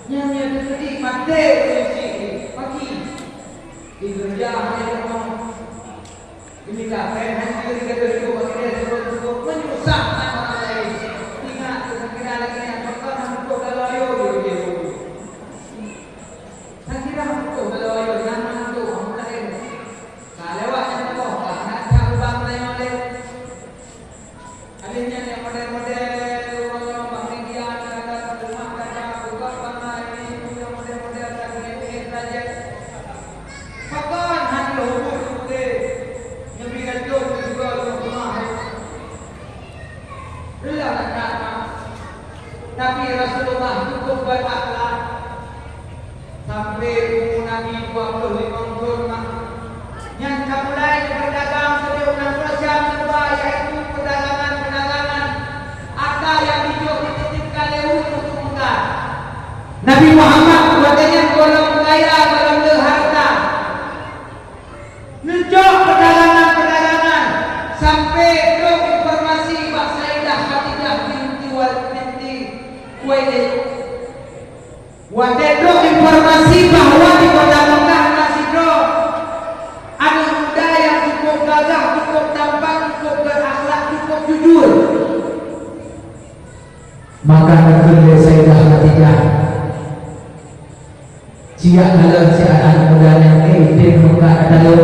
Nyanyi ada sedih mati pagi di kerja hanya ngomong ini kafe hanya kita cukup pakai cukup menyusahkan orang lain. Ingat kira lagi yang pertama untuk kalau ayo dia saya kira untuk kalau ayo jangan untuk orang lain kalau yang kau nak cakap bang lain lain adanya yang model-model Nabi Rasulullah cukup berakhlak sampai umur Nabi 25 tahun yang mulai berdagang sejak 16 jam kedua yaitu perdagangan ada yang hijau dititipkan lewu untuk muka Nabi Muhammad katanya golong kaya golong harta menjauh perdagangan sampai ke informasi Pak Sayyidah Khadijah binti Wadendo informasi bahwa di kota Mekah masih ada muda yang cukup gagah, cukup tampan, cukup berakhlak, cukup jujur. Maka negeri Sayyidah Khadijah jika dalam keadaan muda yang di Mekah adalah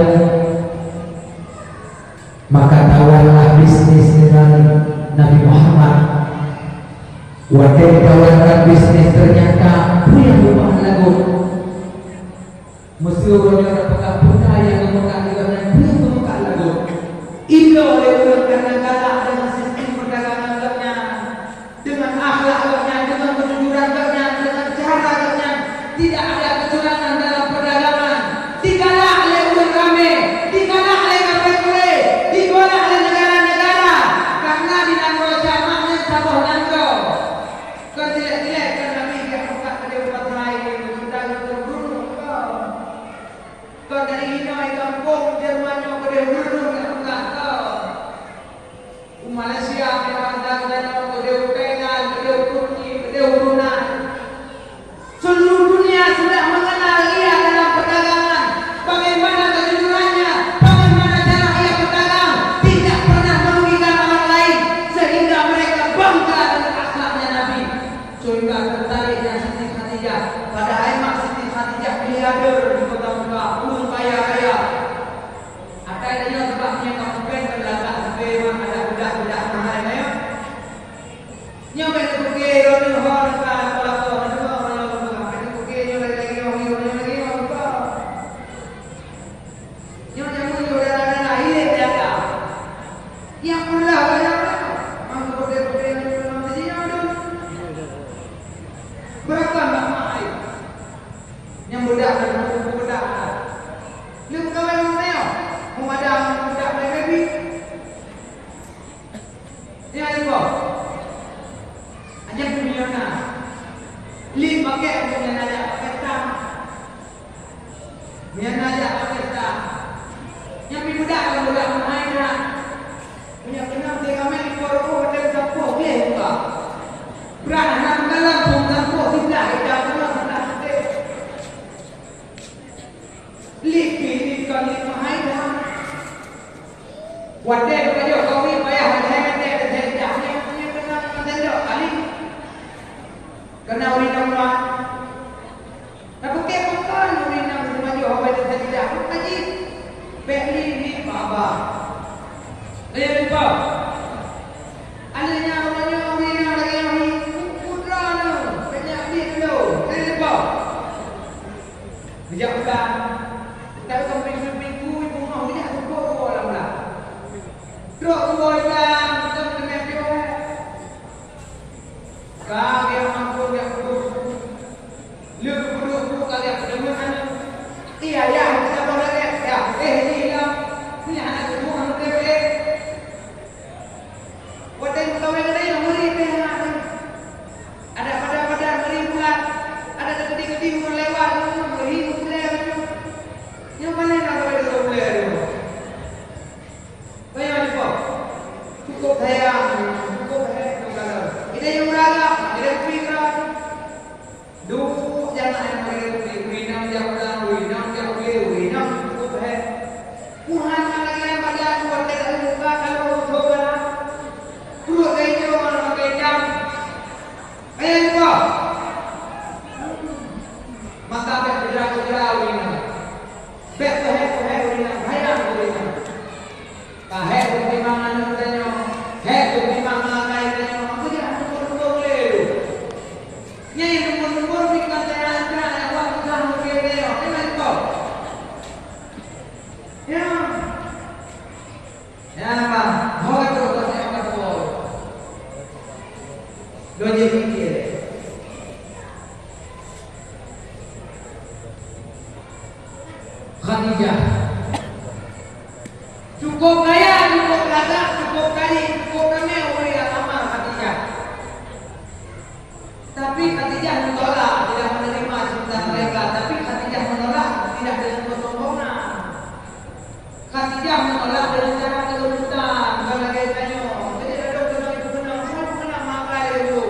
maka tawarlah bisnis dengan Nabi Muhammad. Wadai tawarkan bisnis ternyata punya rumah lagu. Mesti orang yang dapat punya yang membuka dengan punya membuka lagu. Indo oleh orang karena galak dengan sistem perdagangannya, dengan akhlaknya, dengan kejujurannya, dengan caranya, tidak ada kecurangan dalam perdagangan. Digalak oleh orang ramai, digalak oleh kafe-kafe, digolak oleh negara-negara karena di dalam jamaahnya sabah nanggo. Kau tidak kerana Nabi yang buka pada umat lain kita berguru kau dari Hanoi kampung Jerman yang berguru yang buka kau Malaysia yang dan berguru Thailand berguru Turki berguru Brunei seluruh dunia sudah mengenal ia dalam perdagangan bagaimana kejujurannya bagaimana cara ia berdagang tidak pernah merugikan orang lain sehingga mereka bangga dengan akhlaknya Nabi sehingga tertariknya Siti Khadijah pada emak Siti Khadijah miliarder di kota Mekah pun kaya-kaya ada yang sebabnya kamu pengen belakang sampai memang ada budak-budak mahal ya nyampe pergi Ronald Hall kan kalau ada pergi lagi yang mudah hidup ya kak yang mudah banyak berapa mahal yang budak dan budak lu kawan mana mau ada budak baby ni ada kok aja punya na li pakai punya aja pakai tak biar aja pakai tak yang budak dan budak mahal nak punya kenal dia kami di korup dan sapu dia buka beranak dalam bungkam kok tidak ada pula tidak ada lipi kali mahal wadai kerja kami payah saya jahnya punya dengan tenda kali kena urina rumah tapi bukan urina rumah dia apa dia tidak jangan yang mereka winang jauh dah, winang jauh dia, winang cukup Tuhan lagi yang pada buat kita buka kalau coba keluar dari jauh mana pakai jam, ayah juga. Maka bergerak winang, bergerak winang, hayang winang. Kahek pertimbangan tanya, hek pertimbangan tanya, aku jangan tunggu lelu. Nyai tunggu berikan tanya waktu kamu kene, ini kau. Ya, ya apa? Mau coba saya apa kau? Doje mikir. Khadijah cukup kaya, cukup lezat, cukup kali, cukup ramai oleh amal Khadijah. Tapi Khadijah menolak, tidak menerima cinta mereka. Tapi Khadijah menolak tidak dengan kesombongan. Khadijah menolak dengan cara kelembutan. Kalau dia tanya, jadi ada kenal itu kenal, semua kenal makai itu.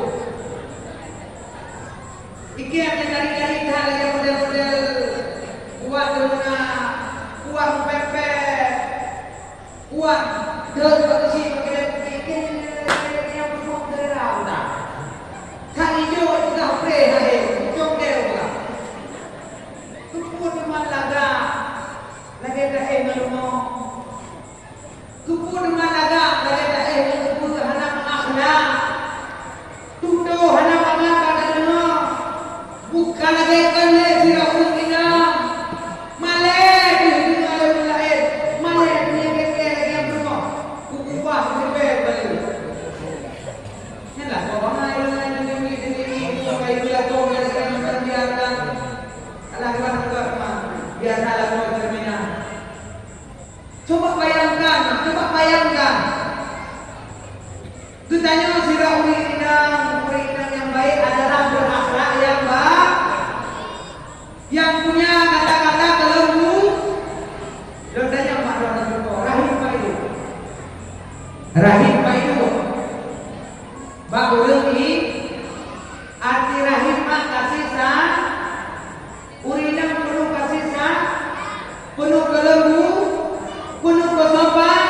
Iki yang cari-cari hal yang model-model kuat dengan kuat pepek. Kuat, terus bersih pakai bikin yang semua terang dah. Kali hijau juga boleh hari, cok dia juga. Kupur dengan laga, lagi dah malu. Kupur dengan laga, lagi dah kupur hana akhlak. Tuduh hana amal pada dunia, bukan lagi kerana sirapun kita. Ditanya sirah urinang yang baik adalah berakhlak yang baik, yang punya kata-kata kelembut. Dan tanya Pak Rahim Pak itu, Rahim Pak itu, baku lagi arti rahim mak kasih sah, urinang penuh kasih sah, penuh kelembut, penuh kesopan,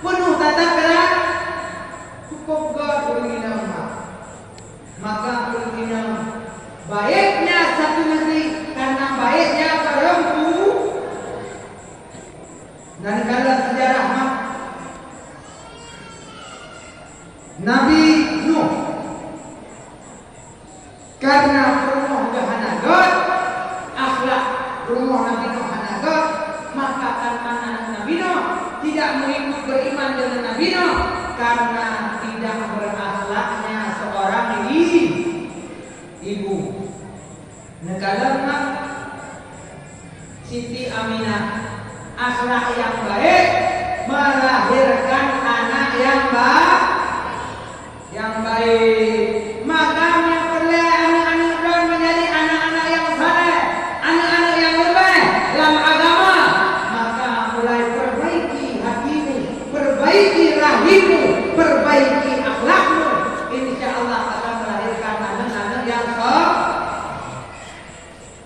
penuh tata kerama. Cukup urinang maka urinang baiknya satu negeri karena baiknya perempu. Dan dalam sejarah Nabi Nuh karena rumah hanagot akhlak rumah Nabi Nuh hanagot, maka karena Nabi Nuh tidak mengikut beriman dengan Nabi Nuh karena tidak berakhlaknya seorang ibu. Negara Siti Aminah akhlak yang baik melahirkan anak yang baik. Maka memperoleh anak-anak dan menjadi anak-anak yang saleh, anak-anak yang lebih dalam agama. Maka mulai perbaiki hatimu, perbaiki rahimmu, perbaiki akhlakmu. Insya Allah akan melahirkan anak-anak yang soleh.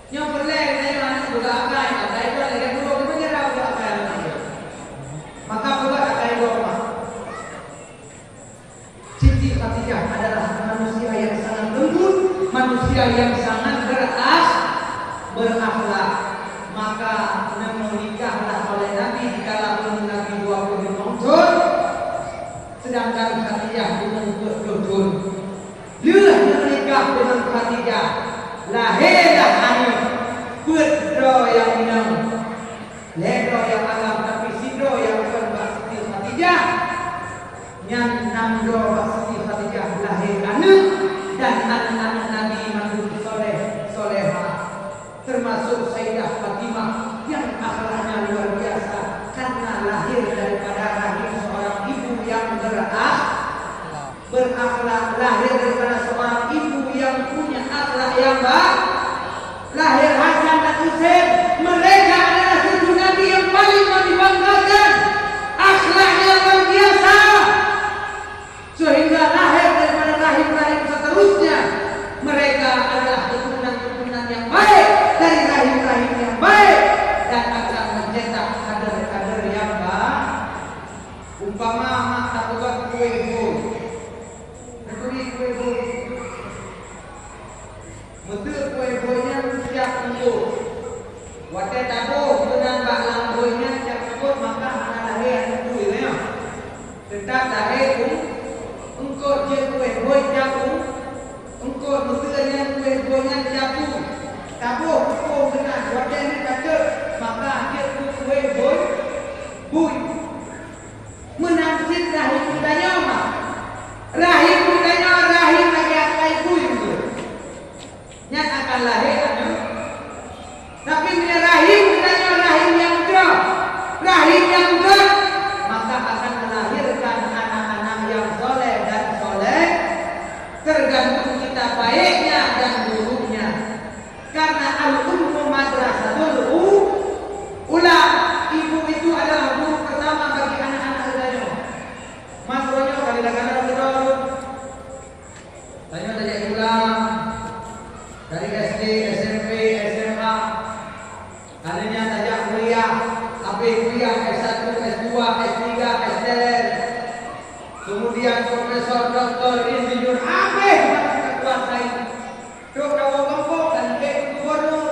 Yang boleh saya anak juga akan ada itu lagi dulu kita juga akan. Maka buat akan rumah. Siti Khadijah adalah manusia yang sangat lembut, manusia yang sangat berakhlak. Maka menikahlah oleh Nabi di kala Nabi 20 tahun. Sedangkan Khadijah belum jujur. Dia menikah dengan Khadijah. Lahirlah anak Pedro yang minang, Ledro yang alam, tapi Sidro yang berbahasa Siti Khadijah. Yang Namdo Siti Khadijah lahir anak dan anak-anak Nabi Muhammad Soleha, termasuk Sayyidah Fatimah yang akhlaknya luar biasa karena lahir daripada rahim seorang ibu yang berakhlak, lahir daripada seorang ibu yang punya akhlak yang baik. Lahir Hasan dan Husain, mereka adalah cucu Nabi yang paling dibanggakan, akhlaknya luar biasa, sehingga lahir daripada rahim-rahim seterusnya. Mereka adalah keturunan-keturunan betul kue-kuenya siap untuk wadah tabuh dengan bak lamboynya siap sebut maka anak lahir itu ya tetap lahir engkau je kue-kue jauh engkau betulnya kue-kuenya jauh tabuh engkau dengan wadah ini kata maka je kue-kue bui menamsit rahim mudanya mah rahim mudanya rahim lagi akai bui yang akan lahir anak. Tapi bila rahim mudanya rahim yang drop, rahim yang drop, maka akan melahirkan anak-anak yang soleh dan soleh tergantung kita baiknya dan buruknya. Karena al-ummu madrasatul ula, ibu itu adalah guru pertama bagi anak-anak mudanya. Mas Ronyo kali kadang betul. Tanya tanya ulang dari SD, SMP, SMA. Kalinya tajak kuliah, habis kuliah S1, S2, S3, S3, kemudian profesor, doktor, insinyur, habis dapat kekuasai. Dok dawa kampung dan ke gubernur,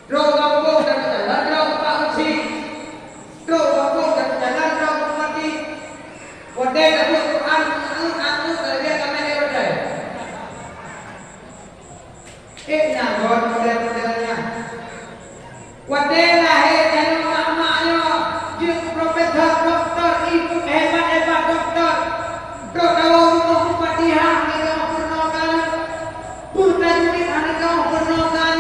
dok kampung dan jalan dok Pak Uci, dok kampung dan jalan dok Bupati. Wadai dapat Quran, anu kerja kami ni wadai. Nyagon model-modelnya. Wadai lahir dari mak-maknya, dia profesor, doktor, ibu hebat-hebat doktor. Dok dawa rumah Fatihah, mereka purnakan. Bertajwid, mereka purnakan.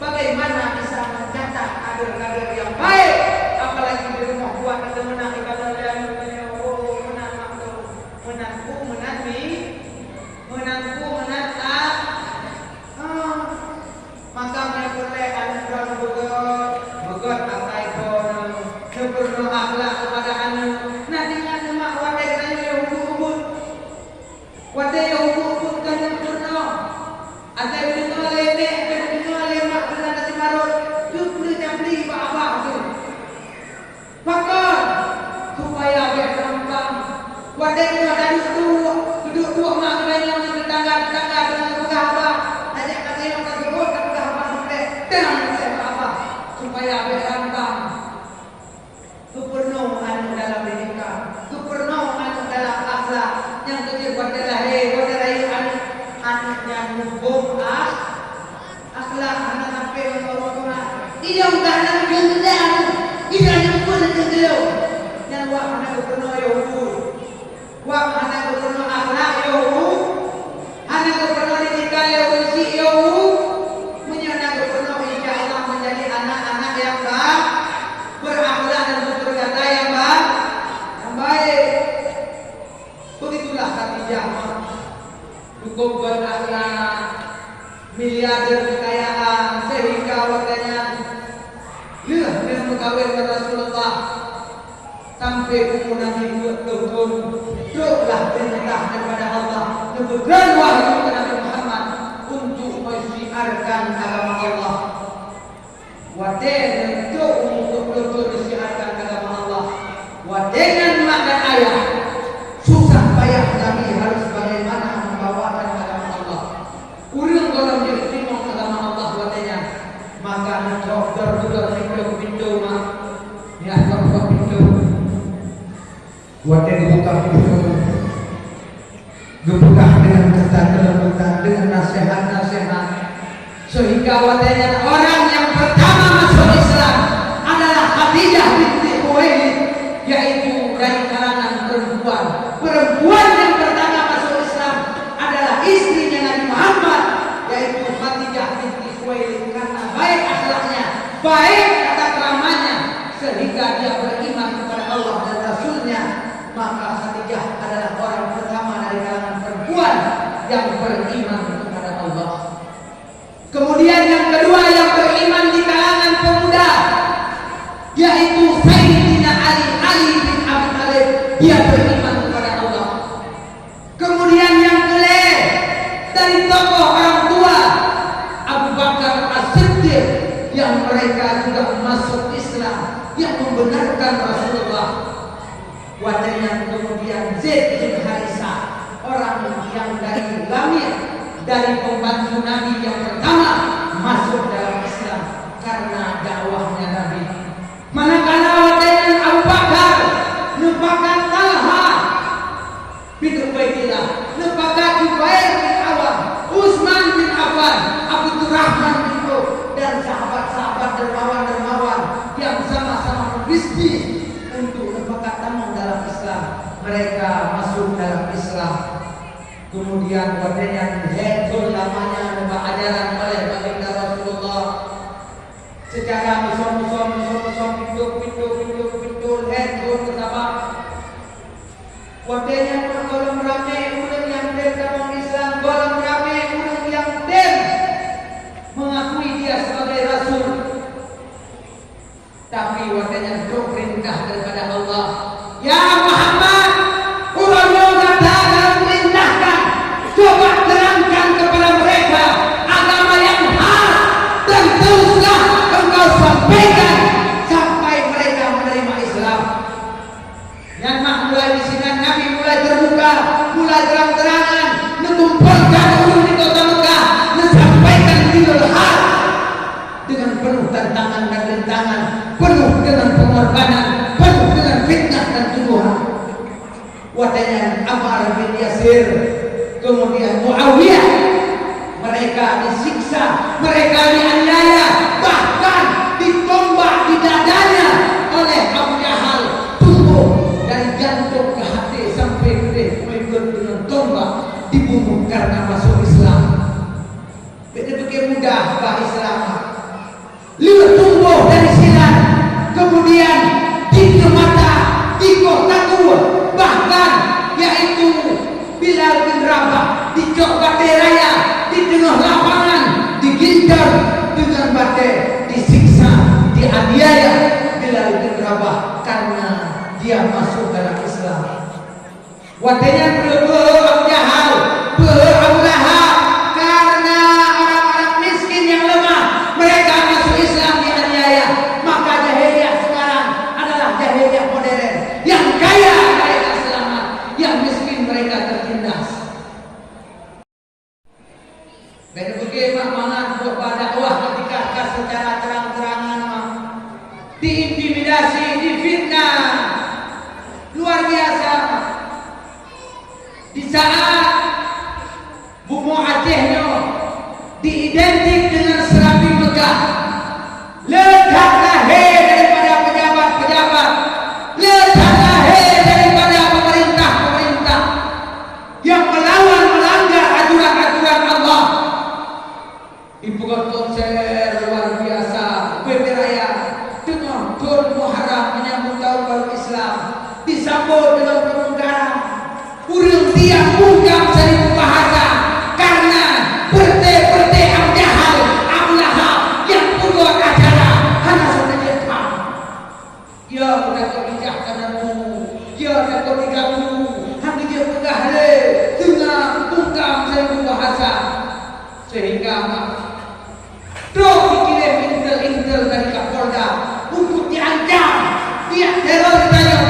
Bagaimana bisa mencetak kader-kader yang baik? Apalagi di rumah buat kita menang ibadah dan menantu menata maka boleh anak orang begot akai kono seperno akhlak kepada anak nantinya semak wadai tanya yang hubut wadai yang hubut kan yang purno ada yang dengar lele ada yang dengar lemak dengan nasi marut jupli jambli apa tu pakar supaya biar gampang wadai itu ada duduk dua mak kedai yang tetangga dengan pegawai ajak kata yang tersebut dan pegawai sampai tenang apa supaya berambang superno anu dalam pendidikan superno anu dalam akhlak yang kecil pada lahir anu yang hukum akhlak anak sampai orang dia udah anak gendang dia yang pun gendang yang wah anak superno ya wah anak superno akhlak ya anak gubernur didikan yang bersih ya menyana gubernur insya Allah menjadi anak-anak yang berakhlak dan berkata yang baik. Begitulah Khadijah cukup berakhlak miliarder kekayaan sehingga waktunya dia berkawin dengan Rasulullah sampai umur Nabi 20 tahun. Doalah perintah daripada Allah dan wahyu kepada Nabi Muhammad untuk mensiarkan agama Allah. Wadah untuk mensiarkan agama Allah. Wadah dengan mak dan ayah susah payah kami harus bagaimana membawakan agama Allah. Urang kalau dia terima agama Allah wadahnya maka dokter pintu mak ya buka pintu. Wadah dibuka pintu. Dibuka dengan kelembutan, dengan nasihat-nasihat sehingga wadahnya orang yang pertama masuk Islam adalah Khadijah binti Khuwailid, yaitu dari kalangan perempuan yang pertama masuk Islam adalah istrinya Nabi Muhammad, yaitu Khadijah binti Khuwailid, karena baik akhlaknya, baik tata keramanya sehingga dia beriman kepada Allah dan Rasulnya. Maka Khadijah adalah orang pertama dari kalangan perempuan yang beriman kepada Allah. Kemudian yang kedua yang beriman di kalangan pemuda, yaitu Sayyidina Ali bin Abi Thalib, dia beriman kepada Allah. Kemudian yang kedua dari tokoh orang tua, Abu Bakar As-Siddiq, yang mereka juga masuk Islam, yang membenarkan Rasulullah. Wadahnya kemudian Zaid bin Harisah, orang yang dari Lamir dari pembantu Nabi yang pertama masuk dalam Islam karena dakwahnya Nabi. Manakala watenan Abu Bakar nepakan Talha bin Ubaidillah, nepakan Jubair bin Awam, Utsman bin Affan, Abdurrahman bin Auf, dan sahabat-sahabat dermawan-dermawan yang sama-sama berbisnis untuk nepakan tamu dalam Islam. Mereka masuk dalam Islam. Kemudian watenan hedul lamanya nepa ajaran oleh baginda Rasulullah secara musuh-musuh pintu hedul betapa watenan golong rame urang yang dem dalam Islam, golong rame urang yang dem mengakui dia sebagai Rasul. Tapi watenan perintah daripada Allah, ya Muhammad, urang datang perintahkan, coba terangkan kepada mereka agama yang hak dan teruslah engkau sampaikan sampai mereka menerima Islam. Yang mulai di sini Nabi mulai terbuka, mulai terang-terangan, mengumpulkan ulun di kota Mekah, menyampaikan dinul hak dengan penuh tantangan dan rintangan, penuh dengan pengorbanan, penuh dengan fitnah dan tuduhan. Wadahnya Ammar bin Yasir, kemudian Muawiyah, mereka disiksa, mereka dianiaya, bahkan ditombak di dadanya oleh Abu Jahal, tumbuh dari jantung ke hati sampai ke mengikut dengan tombak, dibunuh karena masuk Islam. Begitu mudah bah Islam, lihat tumbuh dari silat, kemudian di mata, di kota tua, bahkan yaitu Bilal bin Rabah dicok batai raya di tengah lapangan, digincar dengan batai, disiksa, dianiaya Bilal bin Rabah karena dia masuk dalam Islam. Watenya Abu Jahal, Abu Lahab, karena orang-orang miskin yang lemah mereka masuk Islam dianiaya. Maka jahiliyah sekarang adalah jahiliyah modern, yang kaya mereka selamat, yang miskin mereka tertindas. Bagaimana buat dakwah ketika secara terang-terangan diintimidasi, difitnah luar biasa. Di saat Bumu Acehnya diidentik dengan Serabi Mekah, letaklah daripada pejabat-pejabat, letaklah daripada pemerintah-pemerintah yang melawan, melanggar aturan-aturan Allah. Dibuat konser luar biasa, beraya dengan Tur Muharram menyambut tahun baru Islam, disambut dengan pemungkaran. Urang tiang ungkap seribu bahasa karena berte Abu Jahal, Abu Lahab yang buat acara hanya saja paham. Ya udah kebijakanmu, ya udah kebijakanmu, hanya dia pegahle dengan ungkap seribu bahasa sehingga terus dikirim intel dari Kapolda untuk diancam, dia teror tanya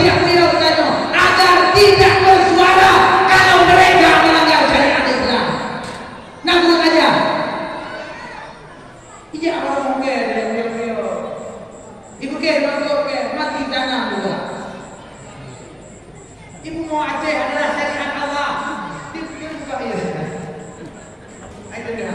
agar tidak bersuara kalau mereka melanggar syariat Islam. Namun aja, iya orang mungkin ibu mati tanah juga. Ibu mau Aceh adalah syariat Allah. Dia buka ya. Ayo dia.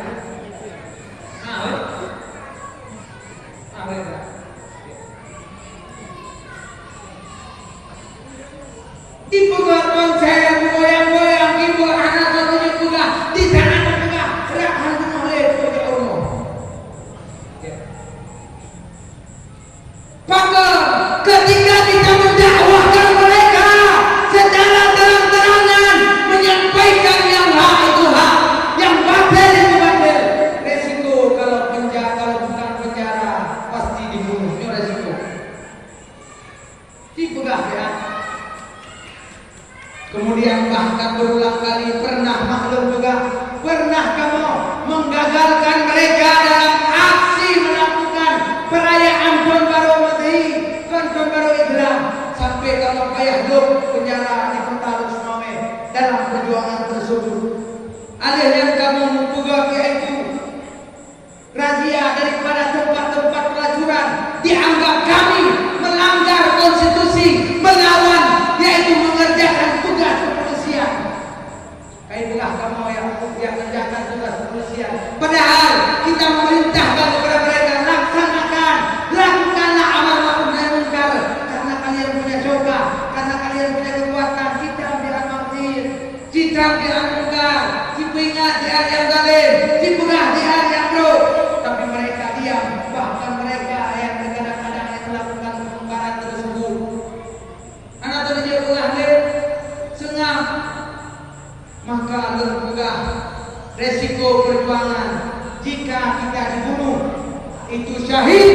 syahid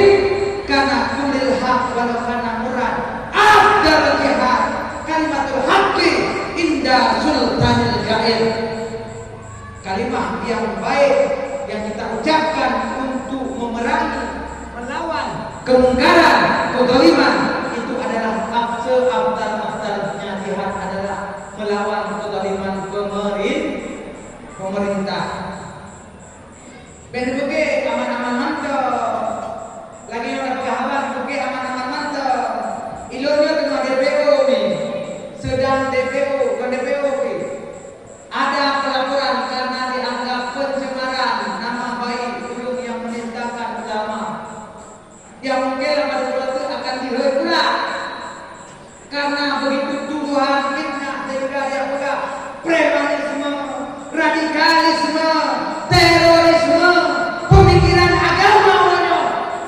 karena kulil haq walau kana murad afdal jihad kalimatul haqqi inda sultanil gaib. Kalimat yang baik yang kita ucapkan untuk memerangi, melawan kemungkaran, kezaliman itu adalah seabdal-abdalnya jihad adalah melawan kezaliman pemerintah. Ben buke aman-aman mantap. Lagi orang kawan buke aman-aman mantap. Ilonnya dengan DPO ni. Sedang DPO, bukan DPO ni. Ada pelaporan karena dianggap pencemaran nama baik ulun yang menentangkan ulama. Yang mungkin pada waktu akan dihela karena begitu tuduhan fitnah sehingga dia pegang premanisme, radikalisme, terorisme, pemikiran agama ulama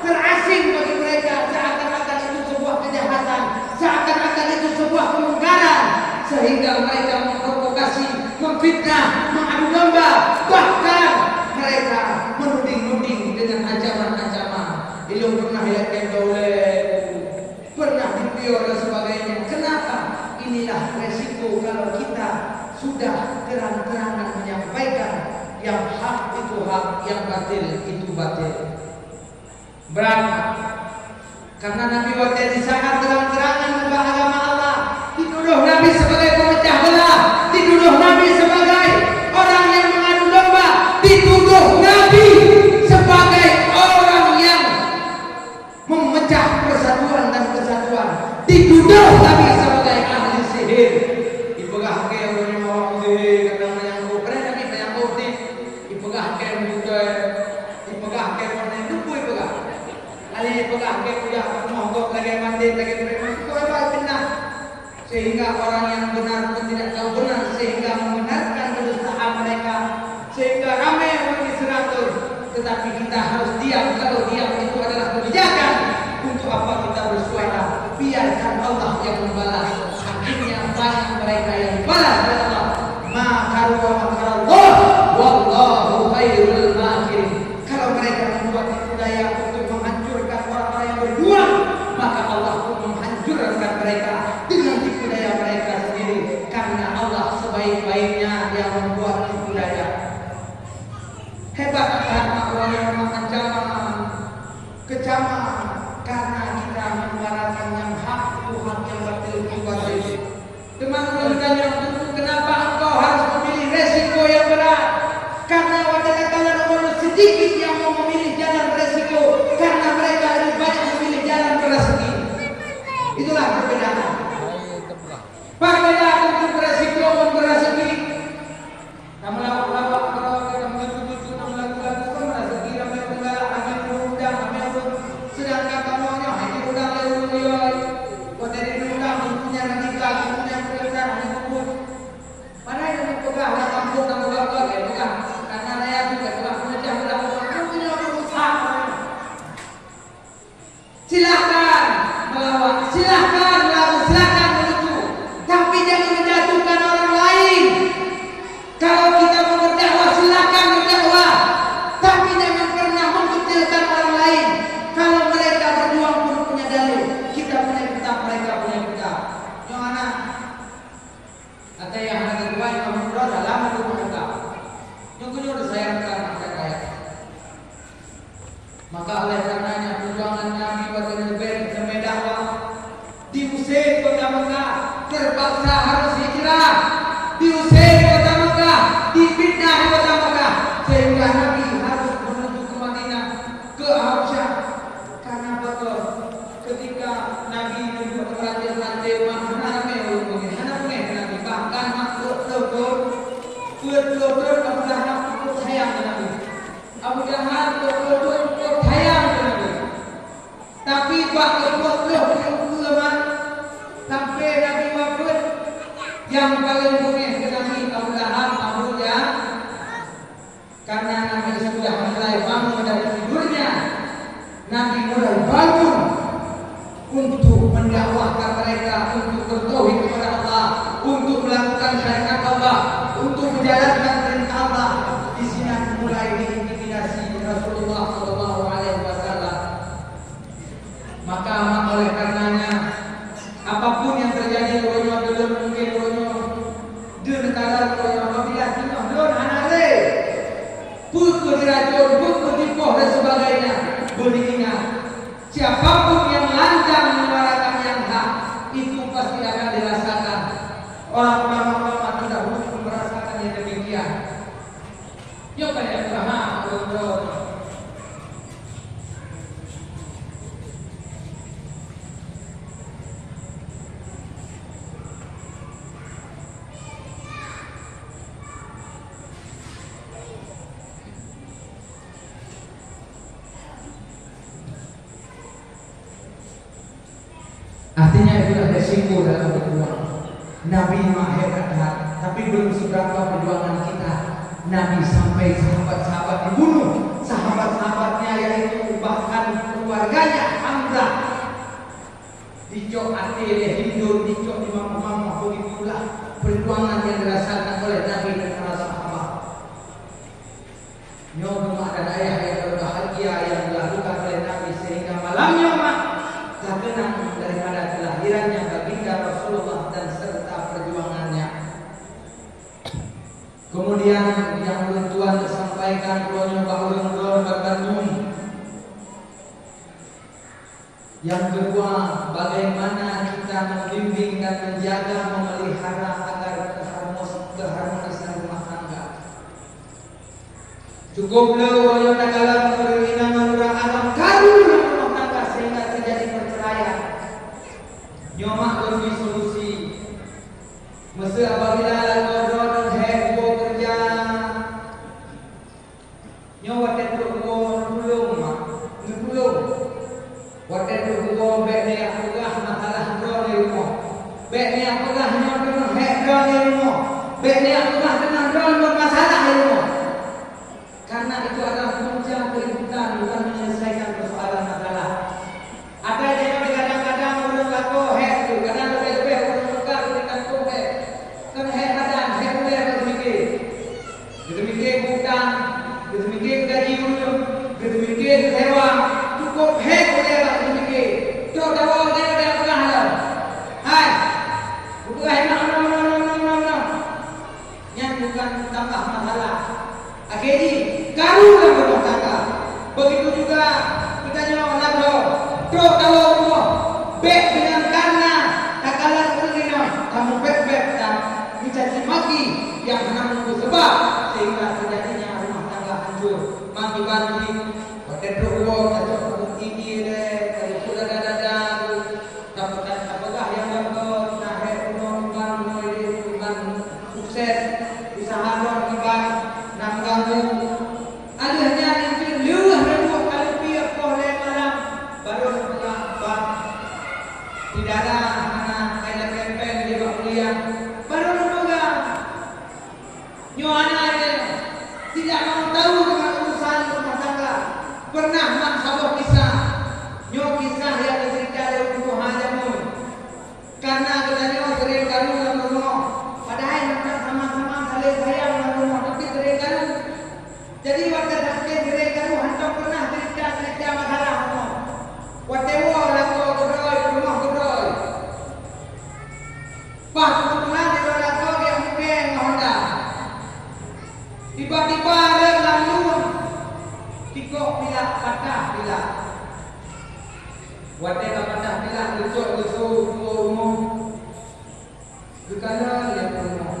terasing bagi mereka, seakan-akan itu sebuah kejahatan, seakan-akan itu sebuah kemungkaran, sehingga mereka memprovokasi, memfitnah, mengadu domba, bahkan mereka menuding-nuding dengan ancaman-ancaman. Ilmu pernah yakin oleh pernah dipior dan sebagainya. Kenapa? Inilah resiko kalau kita sudah terang-terangan menyampaikan yang hak itu hak, yang batil itu batil. Berapa? Karena Nabi waktu sangat terang-terangan tentang agama Allah, dituduh Nabi sebagai pemecah belah, dituduh Nabi sebagai orang yang mengadu domba, dituduh Nabi sebagai orang yang memecah persatuan dan kesatuan, dituduh Nabi sebagai ahli sihir. Ipegah ke orang mau sihir, kadang yang pernah Nabi yang bukti, ipegah ke muda, ipegah ke orang yang lupa ipegah. Ali ipegah ke udah mohon lagi mandi lagi beriman, kau apa benar? Sehingga orang yang benar pun tidak tahu benar, sehingga membenarkan kedustaan mereka, sehingga ramai orang diseratus. Tetapi kita harus diam. Kalau diam itu adalah kebijakan. Untuk apa kita bersuara? Biarkan Allah yang membalas. Akhirnya banyak mereka yang dibalas oleh Allah. Makaru wa makarallah, wallahu khairul makirin. Kalau mereka membuat tipu daya untuk menghancurkan orang-orang yang berjuang, maka Allah pun menghancurkan mereka dengan tipu daya mereka sendiri. Karena Allah sebaik-baiknya yang membuat tipu daya. Hebat karena orang yang mengancaman, kecaman, karena kita menyuarakan yang hak itu hak, yang batil itu batil. Teman-teman yang tunggu, kenapa engkau harus memilih resiko yang berat? Karena wadana nomor sedikit yang mau memilih jalan resiko, karena mereka lebih banyak memilih jalan rezeki. Itulah perbedaan. Perbedaan untuk resiko dan rezeki. Kamu lawak-lawak kalau kita mengutuk lagu-lagu kan rezeki ramai penggala kami berundang, kami sedangkan kamu hanya berundang lewat buat dari berundang punya radikal, punya perintah, punya kubur. Mana yang dipegang lah kampung kampung ya pegang. Karena saya juga telah memecah belah orang punya usaha. Silakan melawan, silakan melawan, silakan menuju, tapi jangan menjatuhkan orang lain. Kalau kita mau berdakwah silakan berdakwah, tapi jangan pernah mengkecilkan orang lain. Kalau mereka berjuang pun punya dalil, kita punya kitab, mereka punya kitab. Yang mana? Ada yang ada kedua yang memperoleh dalam buku kitab. Yang kedua disayangkan mereka ya. Maka oleh karenanya perjuangan Nabi pada negeri sampai dakwah diusir kota Mekah, terpaksa harus hijrah, diusir kota Mekah, difitnah di kota Mekah, sehingga Nabi harus menuju ke Madinah, ke Habsyah. Karena betul ketika Nabi menuju ke rantai-rantai mana ramai orang Nabi bahkan makhluk tegur Abu Jahal ikut sayang ke Nabi. Abu Jahal ikut sayang ke Nabi. Tapi Pak ulama sampai Nabi wafat, yang paling mungkin ke Nabi Abu Jahal, karena Nabi sudah mulai bangun dari tidurnya. Nabi mulai bangun untuk mendakwahkan mereka, untuk bertauhid kepada Allah, untuk melakukan syariat Allah, untuk menjalankan perintah Allah. Di sini mulai diintimidasi Rasulullah SAW buku diracun, buku dipoh dan sebagainya. Boleh ingat, siapapun yang lancang menyuarakan yang hak itu pasti akan dirasakan. Orang ulama tidak mungkin merasakan yang demikian. Yuk kalian paham, bro. Artinya itulah resiko dalam berjuang. Nabi mah hebat, tapi belum seberapa perjuangan kita. Nabi sampai sahabat-sahabat dibunuh, sahabat-sahabatnya yaitu bahkan keluarganya Hamzah dicok hati Hindu, dicok di mama-mama. Begitulah perjuangan yang dirasakan oleh Nabi dan para sahabat. Nyoma dan ayah yang berbahagia yang dilakukan oleh Nabi sehingga malamnya tak kenang daripada kelahirannya baginda Rasulullah dan serta perjuangannya. Kemudian yang belum Tuhan sampaikan punya ulun berbangun. Yang kedua, bagaimana kita membimbing dan menjaga memelihara agar keharmonisan rumah tangga. Cukuplah wayo tagalan perwinangan orang alam karun rumah tangga sehingga terjadi perceraian. Nyomak lebih solusi. Mesti apabila kodron hebo kerja, nyawa tentu belum. Waktu itu gua bek ni aku gah masalah drone di rumah. Bek ni aku gah nyodong hek drone di rumah. Bek ni aku gah dengan drone bermasalah di rumah. Karena itu adalah punca keributan, bukan menyelesaikan persoalan masalah. Ada yang kadang-kadang belum laku hek tu, kadang lebih belum buka berikan tu hek. Kan hek ada hek boleh berfikir. Kita mikir hutang, kita mikir gaji belum, kita mikir sewa. Cukup hek boleh lah sedikit. Tok dawa dia ada pelah dah. Hai. Bukan no. Yang bukan tambah masalah. Akhirnya karulah rumah tangga. Begitu juga kita nyawa lagu. Tok dawa rumah. Bek dengan karena takalan kulino. Kamu bek tak dicaci maki yang menanggung sebab sehingga terjadinya rumah tangga hancur. Maki-maki. Waktu itu tak tinggi deh, kalau sudah ada dapatkan apakah yang dapat naik bukan sukses usaha bukan nak ganggu. Ada hanya mungkin liulah remuk kali pihak boleh malam baru nampak tidak ada mana ada campaign di bawah kuliah baru nampak nyuana tidak mau tahu dengan urusan rumah tangga. Pernah nak sabuk kisah kisah yang dicerita oleh Ibu Hajamun karena katanya sering karu dalam rumah padahal mereka sama-sama saling sayang dalam rumah tapi sering karu jadi waktu sakit sering karu hantar pernah cerita masalah rumah waktu laku rumah kedoi pas kebetulan di laku dia mungkin Honda tiba-tiba ada lalu tikok bila patah bila wadah patah bila lusuk rumah dikala lihat rumah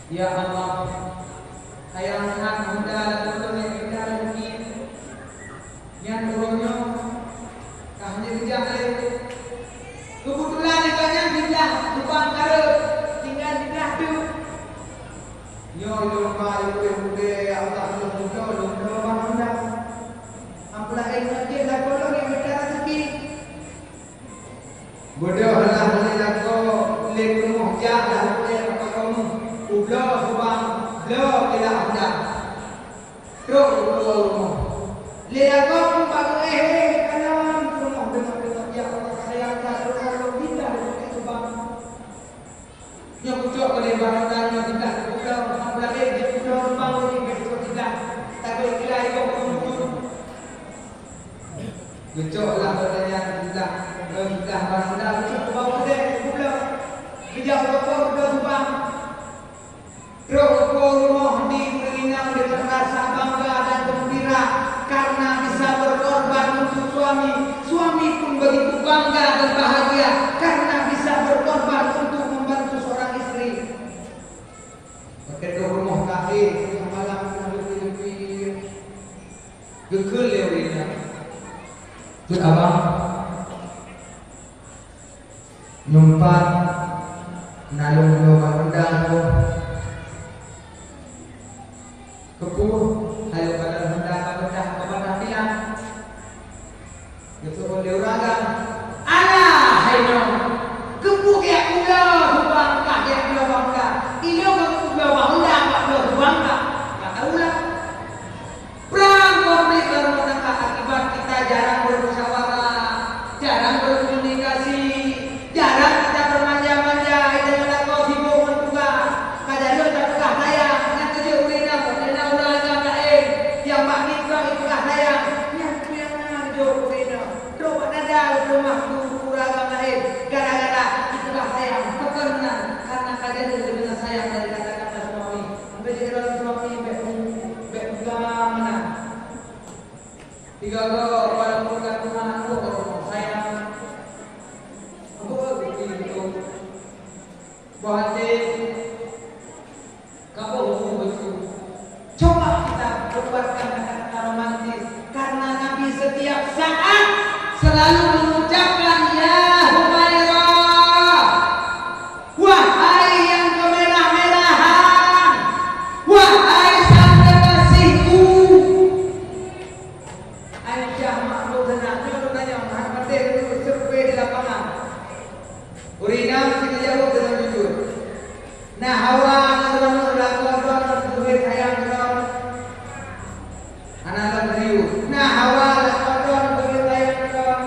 ya Allah ayang hak Honda lalu kita lagi yang turunnya kahnya bijak kebetulan ikannya bijak depan karut tinggal di tu yo rumah ibu Allah bodoh lah boleh laku lek rumah jalan boleh apa kamu ublo subang blo tidak ada terus rumah lek aku pun baru kanan rumah dengan ya Allah saya tak terlalu tidak di subang yang kucuk oleh barang-barang yang tidak ublo sampai lagi di ublo subang ini betul tidak tak boleh kira itu kucuk lah katanya tidak Berkah barang cukup bawa deh, budak. Bijak berapa budak subang. Terus rumah di Peringang di Tengah Sabang Gekul lewina. Tut abang nyumpat nalung lubang rendang ko kepuh hayo kada rendang kabedah kabedah pilang gitu leuragan ala hayo kepuh ya kuda hubang ka ya kuda bangka ilio ka kuda bangka ka kuda bangka ka ulah perang konflik rumah tangga akibat kita jarang bermusyawarah, jarang berkomunikasi, jarang kita bermanja-manja, dengan kau sibuk mentugas, kadang tak pernah sayang, yang kerja urina, kerja ulah agak yang makin kurang itu lah sayang, yang kerja urina, coba nada rumah kurang lain, gara-gara itulah sayang, kekenan, karena kadang itu dengan sayang dari kata-kata suami, sampai jadi orang suami mana? Tiga go walaupun aku anakku kalau sayang aku begitu bahati kamu betul coba kita buat kata-kata romantis karena Nabi setiap saat selalu mengucapkan ya Humairah wahai yang kemerah-merahan wahai sang kekasihku. Aisyah makhluk tenangnya lu tanya Muhammad itu survei di lapangan. Urina mesti jawab dengan jujur. Nah hawa teman-teman lakukan duit sayang teman. Anak serius. Nah hawa lakukan duit sayang teman.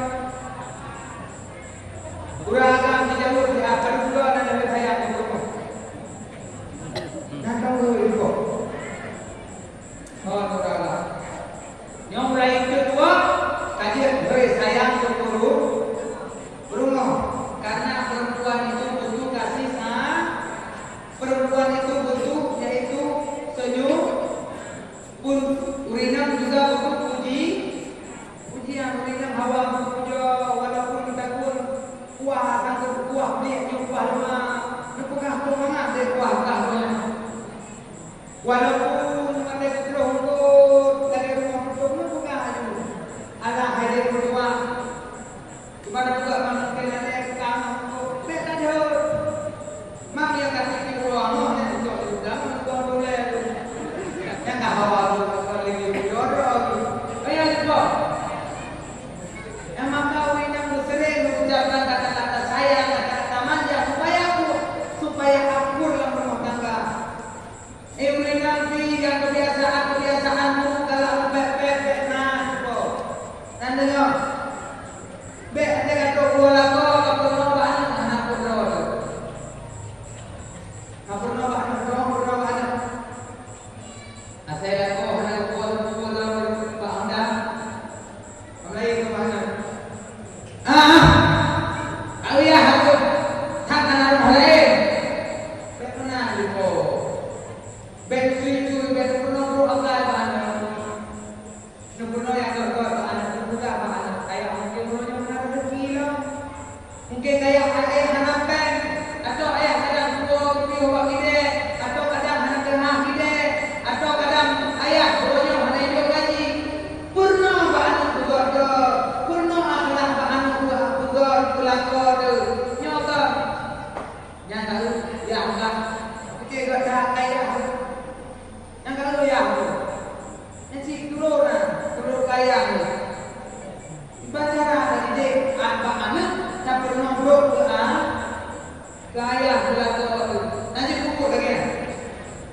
Urang dijawab di akar juga dan duit sayang teman. Nah kamu itu. Oh urang. Yang mulai kedua kajian sayang berguru berumah karena perempuan itu butuh kasih sayang perempuan itu butuh yaitu senyum pun urina juga butuh pujian urina hawa puja walaupun kita pun kuah akan kuah dia kuah lemah nepukah semangat dia kuah kahnya walaupun ada kerohong dari rumah ada hadir berdua kepada juga manusia yang kamu beda jauh mak yang kasih di ruang yang itu sudah menentukan boleh yang tak bawa lagi jodoh ayo itu yang maka yang sering mengucapkan kata-kata sayang kata-kata manja supaya akur dalam rumah tangga ini nanti yang kebiasaanmu kalau bebek dan dengar be dengan dua lagu apa nama anak berdoa apa nama anak berdoa saya kau anak bola Pak Anda mulai ke mana kau ya aku tak kenal lain be kenal itu be itu be penuh akal mana nubuno yang berdoa mungkin kayak ayah hanapan atau ayah kadang tua bawa gede atau kadang anak tengah gede atau kadang ayah tuanya mana hidup gaji purna bahan buat purna akhlak bahan buat pelakon nyata yang tahu ya enggak kita enggak kaya yang kalau ya yang si turun kaya bacara dari apa anak tak pernah berdoa kaya belakang nanti pukul lagi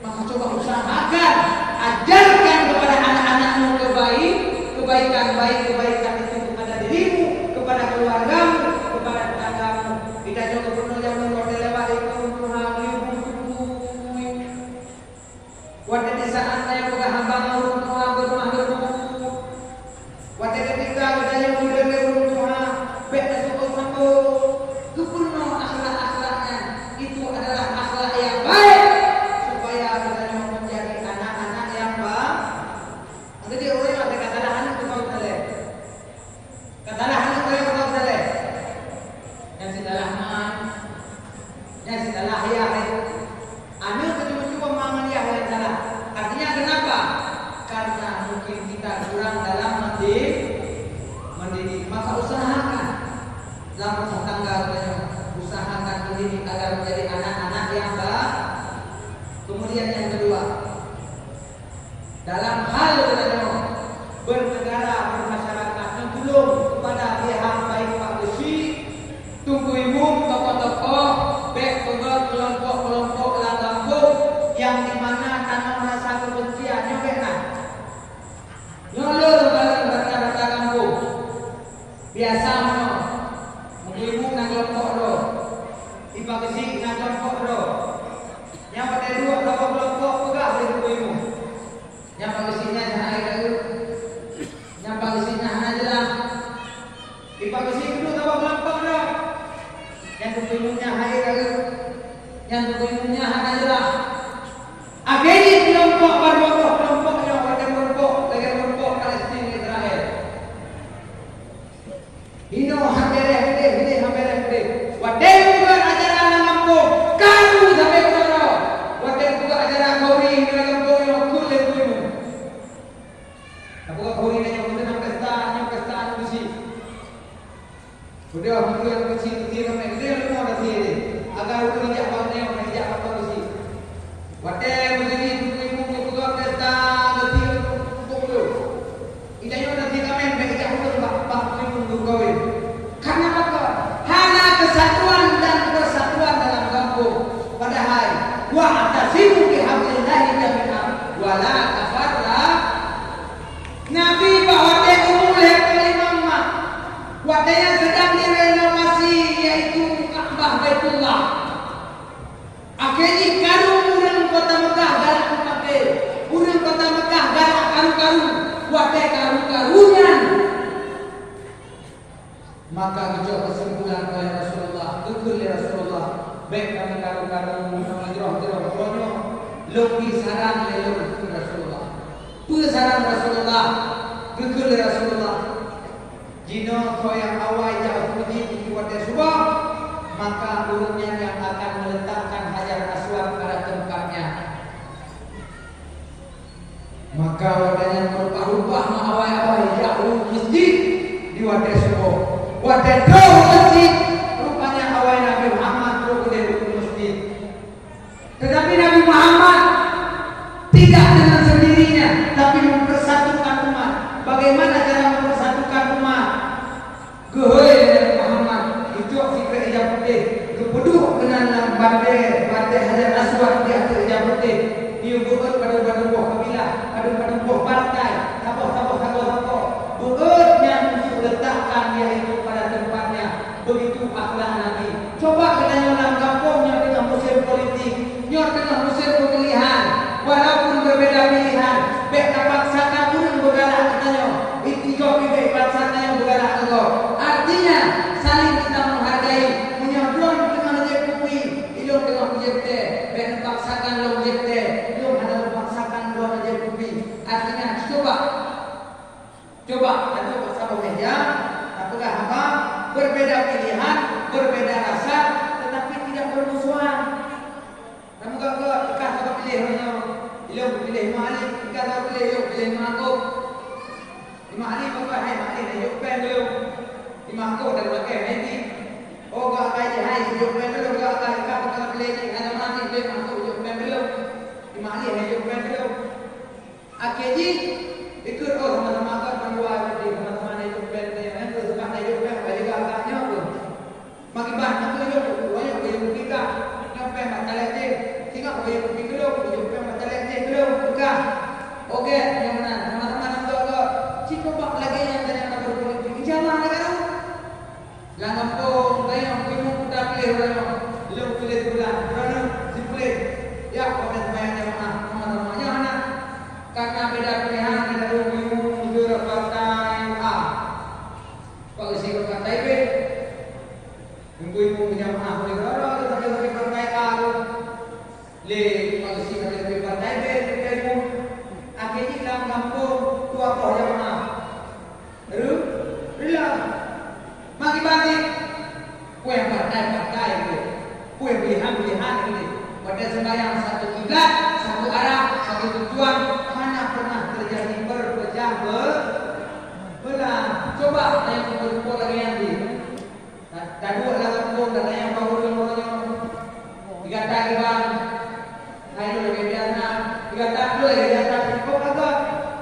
maka coba usahakan ajarkan kepada anak-anakmu kebaikan itu kepada dirimu kepada keluargamu kepada tetanggamu tidak juga pernah jangan model lewat itu untuk hal waktu di saat saya buka hamba rumah berumah waktu ketika berjaya muda rumah beda suku satu kepenuh akhlak-akhlaknya itu adalah akhlak yang baik supaya kita menjadi anak-anak yang baik. Jadi orang yang katalah anak itu kau boleh, katalah anak itu yang kau boleh, yang sedang mungkin kita kurang dalam mendidik, maka usahakan dalam rumah tangga, usahakan mendidik agar menjadi anak-anak yang baik. Kemudian yang kedua, dalam hal bernegara, bermasyarakat, tolong kepada pihak baik Pak Besi, tunggu ibu, tokoh-tokoh, baik kelompok-kelompok kampung yang dimana tanam rasa kebencian, nyobeklah, nyolor dalam rata-rata kampung. Biasa tunggu ibu nak kelompok lo, Pak Besi nak kelompok lo. Yang pada dua kelompok pegah boleh tunggu ibu. Yang Pak Besinya jangan lagi. Yang Pak Besinya aja lah. Pak Besi dulu tahu kelompok lo. Yang tunggu ibunya hari lagi. Yang tunggu ibunya aja lah. Akhirnya kelompok kelompok yang pada kelompok Palestina Israel. Hino hampir wadai bukan ajaran kampung. Kamu sampai mana? Wadai bukan ajaran kauri di kampung yang kulit kuimu. Apa kauri yang kulit pesta besi. Sudah aku yang besi itu ramai dia semua dah sini. Agar aku tidak apa besi. Wadai begini kuimu bukan pesta besi kumpul. Idanya dah sini kami tidak aku bak kuimu kawin. Karena apa? Hanya kesatuan dan persatuan dalam kampung. Padahal wa'tasimu bihablillahi jami'an wa la tafarraqu. Nabi bawa dia umulih ke imam. Wadah yang sedang direnovasi yaitu Ka'bah Baitullah. Akhirnya karung urang kota Mekah galak kafir. Urang kota Mekah galak karu-karu. Wadah karu-karunya. Maka kejauh kesimpulan oleh Rasulullah, betul ya Rasulullah. Baik kami karu-karu mengerah-gerah konyo, lebih saran lelur Rasulullah. Saran Rasulullah, betul ya Rasulullah. Jino kau yang awal jauh puji wadah subah, maka urutnya yang akan meletakkan hajar aswad pada tempatnya. Maka wadahnya merubah-rubah awal-awal jauh masjid di wadah subah. Wadah jauh masjid rupanya awal Nabi Muhammad berada di masjid. Tetapi Nabi Muhammad tidak dengan sendirinya, tapi mempersatukan umat. Bagaimana cara mempersatukan umat? Gehoy Nabi Muhammad itu fikir hijab putih, kepeduk dengan bandai hajar aswad di atas hijab putih. Dia buat pada buah kabilah, pada buah partai, tapoh. Buatnya untuk letakkan yaitu pada tempatnya. Begitu akhlak Nabi. Coba kita dalam kampungnya dengan musim politik, dengan musim pemilihan, walaupun berbeda pilihan, baik paksakan pun bergerak katanya. Itu baik paksakan yang bergerak engkau. Artinya saling kita menghargai, menyodon dengan JPP, ilmu dengan JPT, baik paksakan lo JPT, ilmu ada paksakan lo JPP. Artinya coba ada bersama meja, apakah apa? Berbeda pilihan, berbeda rasa, tetapi tidak bermusuhan. Kamu gak kasih pilih pilih Malik, kita pilih Mangkuk. Malik apa? Malik hidup pen dulu. Mangkuk dan pakai ini. Oh gak kayak hidup pen dulu, gak kita pilih ada Malik pilih Mangkuk hidup pen dulu. Malik hidup pen dulu. Akhirnya ikut sama-sama kan berdua jadi teman-teman hidup pen itu suka hidup pen juga agaknya pun. Makin banyak tu banyak hidup kita. Nyampe matalete, tinggal hidup kita hidup pen matalete dulu buka. Oke, yang mana? Teman-teman untuk coba lagi yang tanya nak berpolitik. Insyaallah negara. Jangan pun tayang kamu sudah pilih orang. Belum pilih bulan. Berapa? Dipilih. Ya, pada semuanya teman-temannya anak. Karena beda pilihan kita mundur partai A. Kalau si partai B, tunggu jamaah boleh berada sampai partai A. Le kalau si partai B, tunggu. Akhirnya dalam kampung tua poh jamaah. Rela. Maki balik. Kue partai itu. Kue pilihan ini. Pada sembahyang satu kiblat, satu arah, satu tujuan. Mana pernah terjadi berpecah belah. Coba yang kumpul lagi nanti. Dah dua lah kampung, dah yang baru-barunya. Tiga tak bang. Ayo lagi biasa. Tiga tak dulu lagi biasa. Kau kagak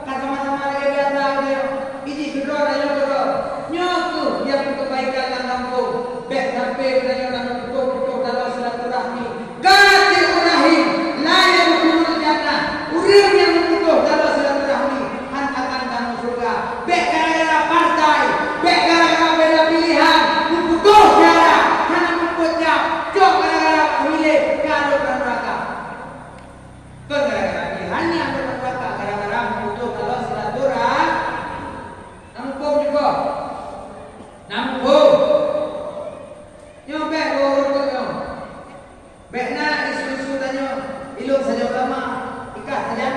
kan sama-sama lagi biasa dia. Ini kedua dah yang kedua. Nyoku yang kebaikan dalam kampung. Bek sampai berani orang betul-betul dalam silaturahmi. Gatil rahim, layak berkumpul jannah. Urang yang betul dalam silaturahmi akan dalam surga. Bek gara-gara partai, bek gara-gara beda pilihan, butuh cara hanya membuatnya. Jok gara-gara memilih kalau neraka. Gara-gara pilihannya neraka, gara-gara butuh kalau silaturahmi. Nampung juga, nampung. Nyobek urut nyom. Bekna isu-isu tanya ilok saja ulama ikat saja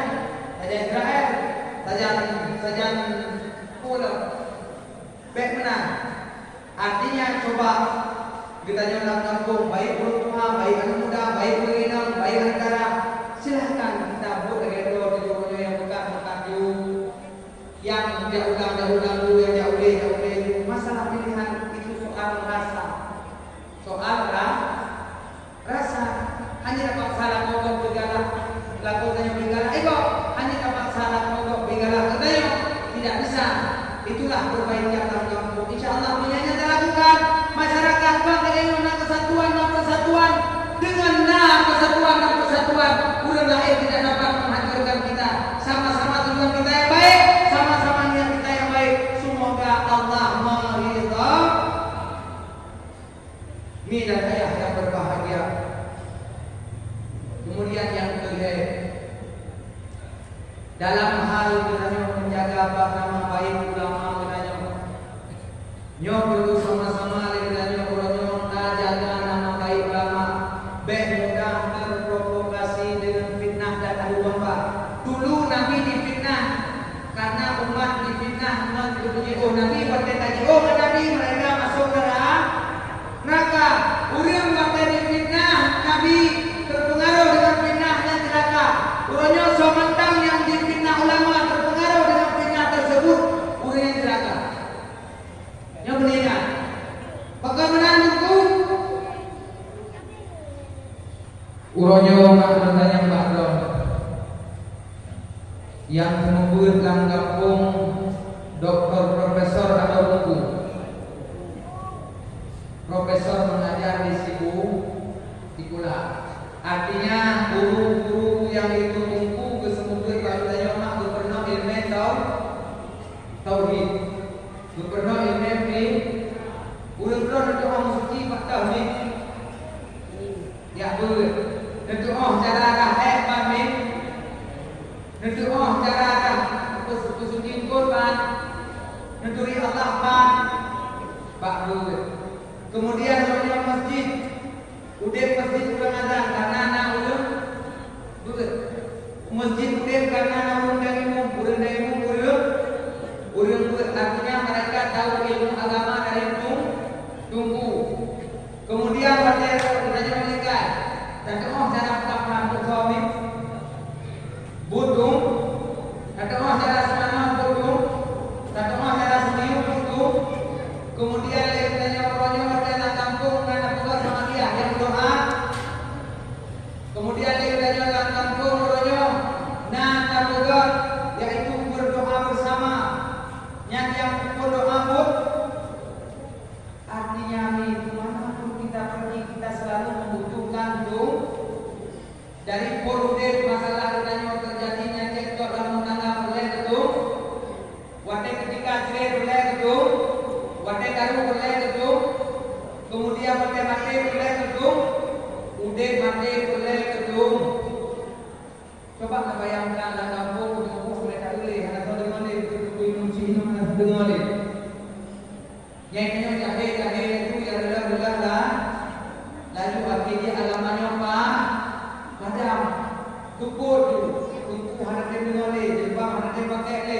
Israel saja pula bek mana artinya coba kita dalam kampung baik orang tua baik anak muda baik penginang baik negara silahkan kita buat lagi dulu yang bukan yang jauh dulu yang jauh masalah pilihan itu soal rasa rasa hanya dapat salah mogok bergalah lakukannya bergalah hanya dapat salah mogok bergalah katanya tidak bisa itulah perbaikan dalam kampung insyaallah pilihannya kita lakukan masyarakat bangsa dengan kesatuan dengan persatuan udah lahir tidak dapat menghancurkan kita sama-sama tujuan kita yang baik sama-sama niat kita yang baik semoga Allah meridha dan ayah yang berbahagia. Kemudian yang kedua, dalam hal kita menjaga nama baik ulama kita nyo perlu sama-sama kita nyo jaga nama baik ulama. Baik mudah terprovokasi dengan fitnah dan adu domba. Dulu Nabi difitnah karena umat difitnah menjadi Nabi berkata Nabi mereka masuk neraka. Urang bakal difitnah Nabi terpengaruh dengan fitnah dan celaka. Urangnya sementang yang difitnah ulama terpengaruh dengan fitnah tersebut, urangnya celaka. Yang benar. Bagaimana itu? Urangnya nak bertanya Pak Don. Yang membuat dalam kampung doktor profesor atau buku. Profesor mengajar di Sikula. Artinya guru-guru yang itu tumpu kesemutan kalau tanya mak pernah ilmu tauhid. Pernah ilmu udah nanti orang suci pak tauhid. Ya boleh. Nanti cara dah pamin. Nanti cara dah suci korban. Nanti Allah pak boleh. Kemudian orang masjid, udah masjid kurang ada karena anak ulun, masjid udah karena anak ulun dari urang artinya mereka tahu ilmu agama dari tunggu. Kemudian mereka menikah dan cara apa suami butuh, dan cara semangat butuh, dan cara senior butuh. Kemudian kemudian dia dalam kampung rojo nah taboga yaitu berdoa bersama yang berdoa pun artinya dimanapun kita pergi kita selalu membutuhkan doa dari poludet masalah adanya terjadinya sektor dalam tangga boleh betul wate ketika cerai boleh betul wate karu boleh betul kemudian mati boleh betul udah mati boleh gedung. Coba kita bayangkan dalam kampung mereka boleh ada dengan itu kunci mana dengan yang jahe itu ya belah lah. Lalu akhirnya alamannya apa? Padam, tukut, harap dengan jilbab harap pakai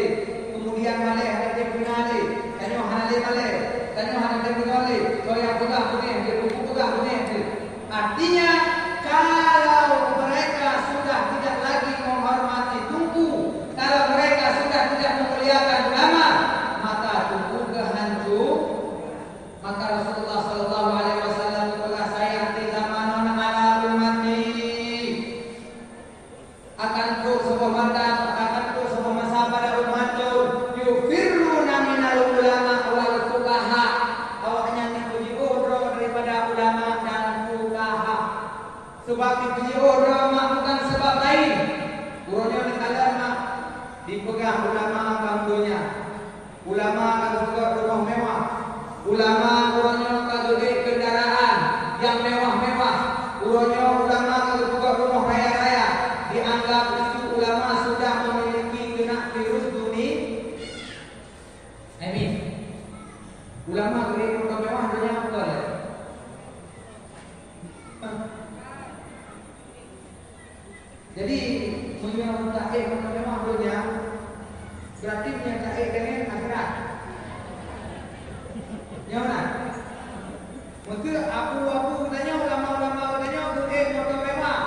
kemudian malai harap pinale, kanyo harap malai, kanyo harap dengan soya putih dia putih artinya kalau mereka sudah tidak lagi menghormati tungku, kalau mereka sudah tidak memuliakan Ulama beri motor mewah dunia apa ya? Jadi menjual taik motor mewah dunia berarti punya taik dengan akhirat. Ya mana? Maka aku tanya ulama tanya beri motor mewah.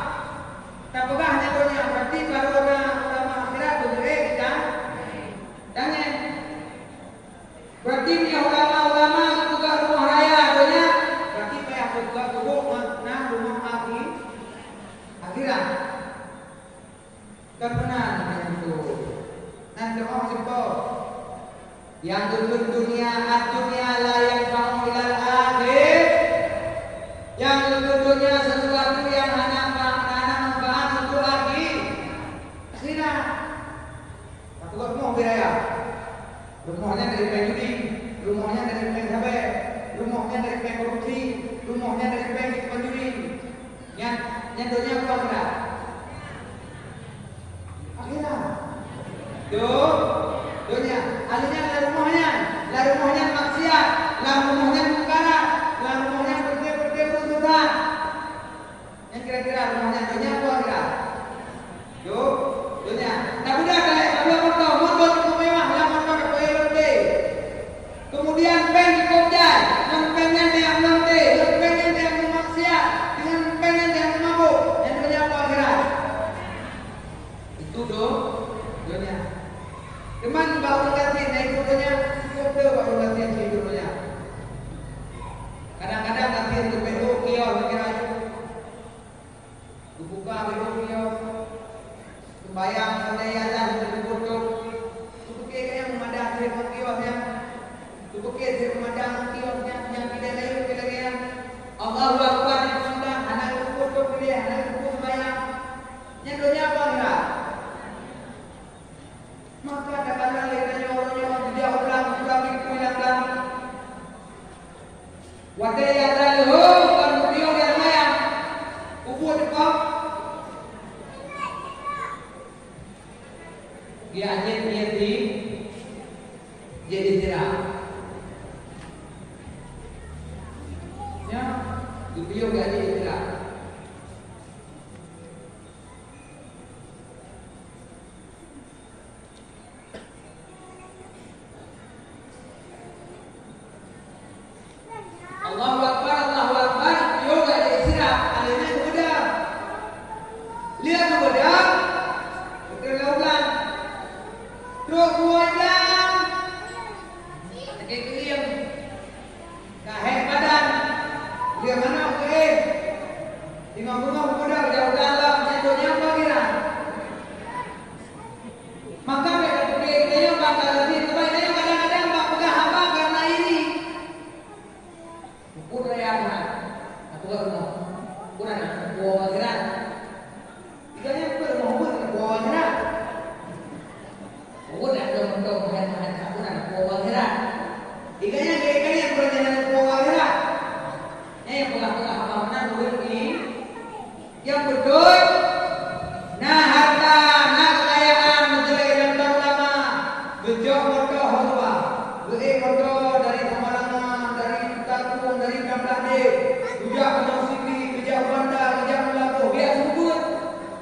Tak pegah hanya dunia berarti baru ulama akhirat beri kita. Jangan. Berarti punya ulama juga rumah raya dunia. Berarti payah juga rumah akhirat. Kan benar dengan itu. Nanti orang simpel. Yang dunia la yanfa'u ilal akhir. Yang dunia sesuatu yang hanya manfaat untuk lagi akhirat. Aku buat rumah biraya. Rumahnya dari kain judi, rumahnya dari kain sabar, rumahnya dari kain korupsi, rumahnya dari kain penjudi. Yang dunia apa akhirat? Akhirat. Dunia. Alihnya lah rumahnya maksiat, lah rumahnya mungkarat, lah rumahnya berdosa. Yang kira-kira rumahnya dunia apa akhirat? Dunia. Tak mudah kalau motor mewah, lah motor LT. Kemudian pen dikopjai, yang pengen yang lonte, yang pengen yang maksiat, dengan pengen yang mabuk. Yang dunia apa akhirat? Itu dunia. Teman baru ganti naik turunnya, cukup tu baru ganti naik turunnya. Kadang-kadang ganti untuk BO kios kira dibuka BO kios, sembayang mulai ada ditutup, tutup yang memandang dari kiosnya, tutup dari memandang kiosnya yang tidak lagi yang Allahu Akbar dimandang, anak tutup dia, anak tutup sembayang. Yang dunia apa enggak? Maka ada kala lekanya orangnya dia ulang bilang wadai adalah kan video yang lain ubur depan dia jadi cerah ya video dia jadi cerah. Allahu Akbar, yoga ada istirahat, alihnya kemudian lihat kemudian terlautan terus kemudian pakai krim kahek badan lihat mana oke di rumah kemudian jauh dalam jatuhnya apa kira maka mereka pakai bakal lebih terbaik kadang-kadang bak pegang apa karena ini kurang aku gak rumah kurang bawa gerak iganya aku mau bawa gerak aku nak dong aku nak bawa gerak iganya kayak berjalan bawa gerak pegang apa mana duit ini yang betul nah harta nah kekayaan menjelek dan ulama gejok motor horba motor dari Samarangan dari Takung dari Bangladesh bijak Musiki bijak Banda bijak Melaku biar subur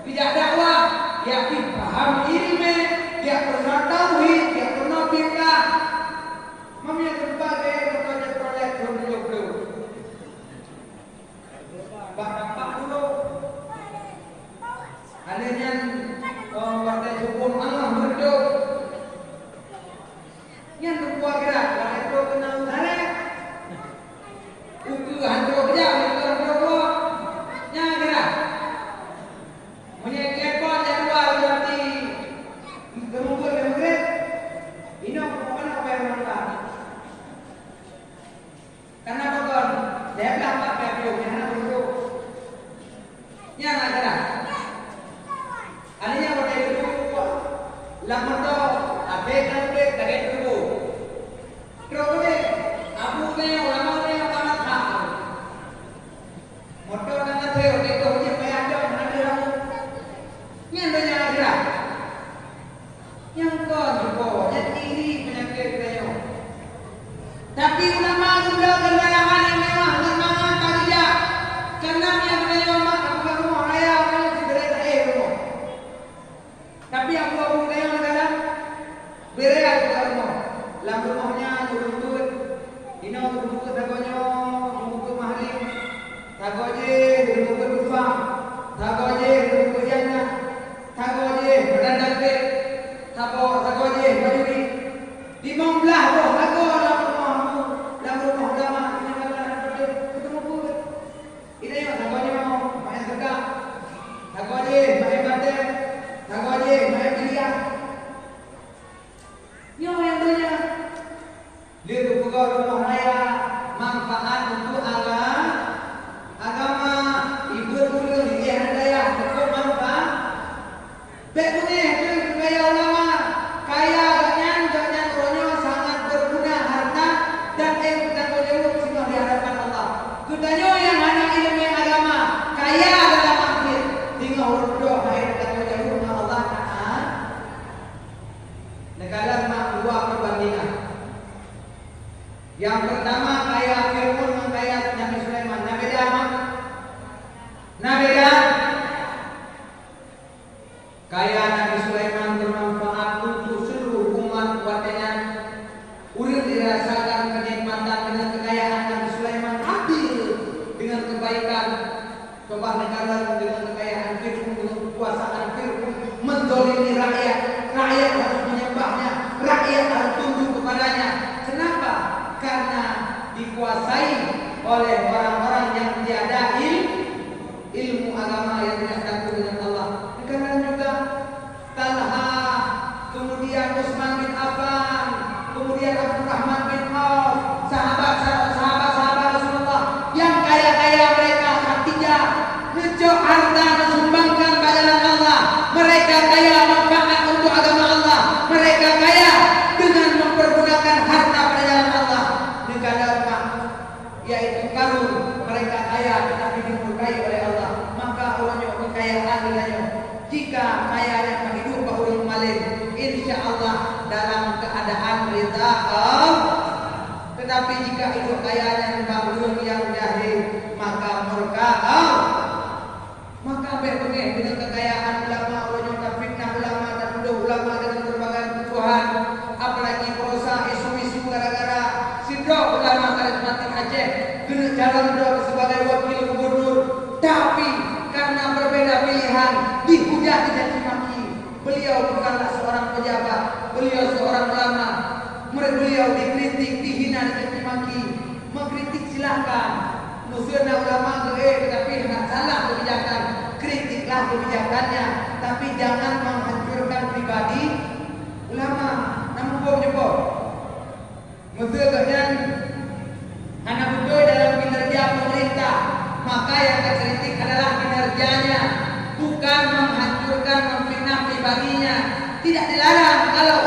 bijak dakwah dia paham ilmu dia pernah tauhid dia pernah fikih mamnya berbagai proyek dulu bapak dulu adanya partai hukum Allah berdua yang berbuat gerak itu kenal tarik itu hantu kerja itu berbuat nya gerak menyekek pon jadwal berarti kemudian ini apa yang mantap karena betul dia dapat video karena duduk nya gerak alihnya pada itu lamun to ape kan dulu dalam rumahnya rumput, dino rumput tagonya, rumput mahlim, tagoje rumput dufa, tagoje rumput yana, tagoje berandake, tagoje bajuri, di manglah boh tago dalam rumahmu, dalam rumah lama ini malah ketemu pun, ini yang tagonya main tegak, tagoje main bater, tagoje main biliar. Nyo yang tanya, dia buka rumah raya manfaat untuk agama ibu dulu dia raya cukup manfaat. Betul tu gaya ulama kaya ganyan orangnya sangat berguna harta dan kita jauh semua di hadapan Allah. Kutanya yang hanya ilmu agama kaya dalam akhir tinggal urut hai kita jauh dengan Allah Taala. Negara dua perbandingan. Yang pertama kaya Fir'aun dengan kaya Nabi Sulaiman. Nah beda apa? Nah beda. Kaya Nabi Sulaiman bermanfaat untuk seluruh umat buatnya. Urip dirasakan kenikmatan dengan kekayaan Nabi Sulaiman adil dengan kebaikan. Coba negara dengan kekayaan Fir'aun dengan kekuasaan Fir'aun menzalimi rakyat. Rakyat harus menyembahnya, rakyat harus tunduk kepadanya. Kenapa? Karena dikuasai oleh orang-orang yang tiada ilmu agama yang tidak takut dengan Allah. Karena juga Talha, kemudian Utsman bin Affan, kemudian Abdurrahman bin Auf, sahabat Rasulullah yang kaya-kaya mereka Khadijah, ngecok harta disumbangkan pada jalan Allah. Mereka kaya manfaat untuk agama Allah. Mereka kaya dengan mempergunakan harta pada jalan Allah. Negara yaitu karun. Mereka kaya tetapi dimurkai oleh Allah. Maka orangnya kekayaan dengannya. Jika kaya yang hidup bahwa malin, insya Allah dalam keadaan rida Allah. Tetapi jika hidup kayanya bahwa yang jahil, maka murka Allah. Maka berbeda dengan kekayaan ulama, orang fitnah ulama dan mudah ulama dengan berbagai kebutuhan, apalagi prosa isu-isu gara-gara sidro ulama karismatik Aceh kena calon sebagai wakil gubernur, tapi karena berbeda pilihan dihujat dicaci maki. Beliau bukanlah seorang pejabat, beliau seorang ulama. Beliau dikritik, dihina, dicaci maki. Mengkritik silahkan. Musuhnya ulama tetapi salah kebijakan, kritiklah kebijakannya, tapi jangan menghancurkan pribadi ulama. Namun jempol, musuhnya anak betul dalam kinerja pemerintah, maka yang terkritik adalah kinerjanya, bukan menghancurkan, memfitnah pribadinya. Tidak dilarang kalau